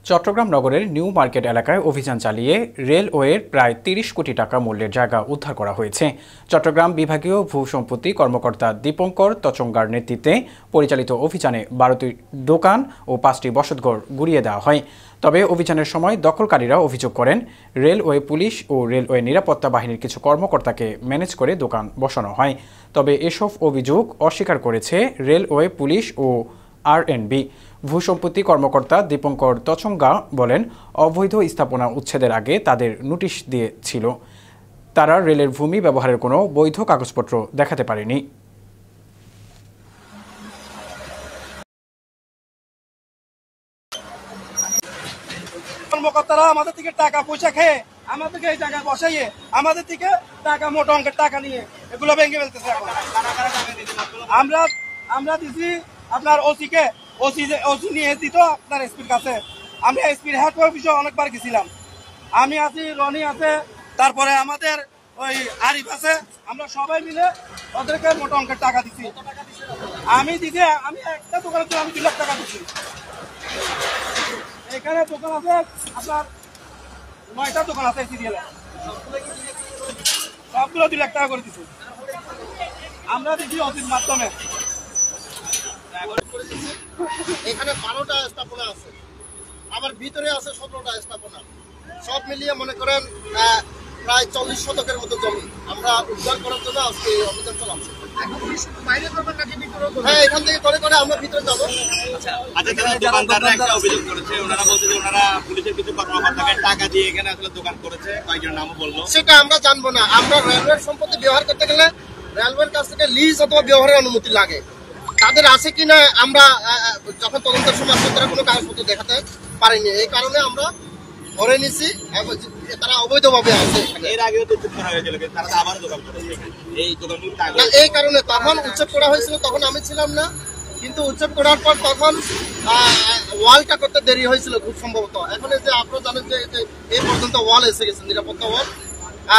চট্টগ্রাম নগরের new market এলাকায় অভিযান চালিয়ে রেলওয়ের প্রায় ৩০ কোটি টাকা মূল্যের জায়গা উদ্ধার করা হয়েছে। চট্টগ্রাম বিভাগীয় ভূসম্পত্তি কর্মকর্তা দীপঙ্কর তচঙ্গার নেতৃত্বে পরিচালিত অভিযানে ১২টি দোকান ও ৫টি বসতঘর গুড়িয়ে দেওয়া হয়। তবে অভিযানের সময় দখলকারীরা অভিযোগ করেন, রেলওয়ে পুলিশ ও রেলওয়ে নিরাপত্তা বাহিনীর কিছু কর্মকর্তাকে ম্যানেজ করে দোকান বসানো হয়। তবে এসব অভিযোগ অস্বীকার করেছে রেলওয়ে পুলিশ ও আরএনবি। ভূসম্পত্তি কর্মকর্তা দীপঙ্কর তচঙ্গা বলেন, অবৈধ স্থাপনা উচ্ছেদের আগে তাদের নোটিশ দিয়েছিল। তারা রেলের ভূমি ব্যবহারের কোনো বৈধ কাগজপত্র দেখাতে পারেনি। কর্মকর্তারা আমাদের থেকে টাকা পয়সা খেয়ে আমাদেরকে এই জায়গায় বসাইয়ে আমাদের থেকে টাকা মোটা অঙ্কের টাকা নিয়ে এগুলো ভেঙে ফেলতেছে। আমরা দিছি আপনার ওসিকে, ওসি নিয়ে দিত আপনার এসপির কাছে। আমি এসপির হেড অফিসে অনেকবার গেছিলাম। আমি আছি, রনি আছে, তারপরে আমাদের ওই আরিফ আছে। আমরা সবাই মিলে ওদেরকে মোটা অঙ্কের টাকা দিচ্ছি। আমি একটা দোকানের জন্য আমি 2 লাখ টাকা দিচ্ছি। এখানে দোকান আছে আপনার 9টা দোকান আছে সিরিয়ালে, সবগুলো 2 লাখ টাকা করে দিচ্ছি। আমরা দিচ্ছি অফিস মাধ্যমে। এখানে 12টা স্থাপনা আছে, আবার ভিতরে আছে 17টা স্থাপনা। সব মিলিয়ে মনে করেন প্রায় 40 শতকের মতো জমি আমরা উদ্ধার করার জন্য আজকে অভিযান চালাচ্ছি। হ্যাঁ, এখান থেকে করে করে আমরা ভিতরে যাবো। দোকানদাররা একটা অভিযোগ করেছে, ওনারা বলছে যে ওনারা পুলিশের কিছু কর্মকর্তাকে টাকা দিয়ে এখানে আসলে দোকান করেছে, কয়েকজন নামও বললো। সেটা আমরা জানবো না। আমরা রেলওয়ের সম্পত্তি ব্যবহার করতে গেলে রেলওয়ের কাছ থেকে লিজ অথবা ব্যবহারের অনুমতি লাগে। তাদের আছে কিনা আমরা যখন তদন্তের সময় আসলে তারা কোনো কাগজপত্র দেখাতে পারেনি। এই কারণে আমরা ধরে নিছি তারা অবৈধভাবে আছে। এর আগেও তো উচ্ছেদ করা হয়েছিল, কিন্তু তারা আবার দোকান করেছে। এই দোকানগুলো এই কারণে তখন উচ্ছেদ করা হয়েছিল, তখন আমি ছিলাম না। কিন্তু উচ্ছেদ করার পর তখন ওয়ালটা করতে দেরি হয়েছিল খুব সম্ভবত। এখন যে আপনারা জানেন যে এই পর্যন্ত ওয়াল এসে গেছে, নিরাপত্তা ওয়াল।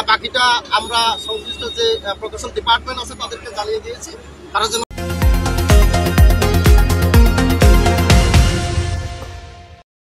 বাকিটা আমরা সংশ্লিষ্ট যে প্রকৌশল ডিপার্টমেন্ট আছে তাদেরকে জানিয়ে দিয়েছি, তারা যেন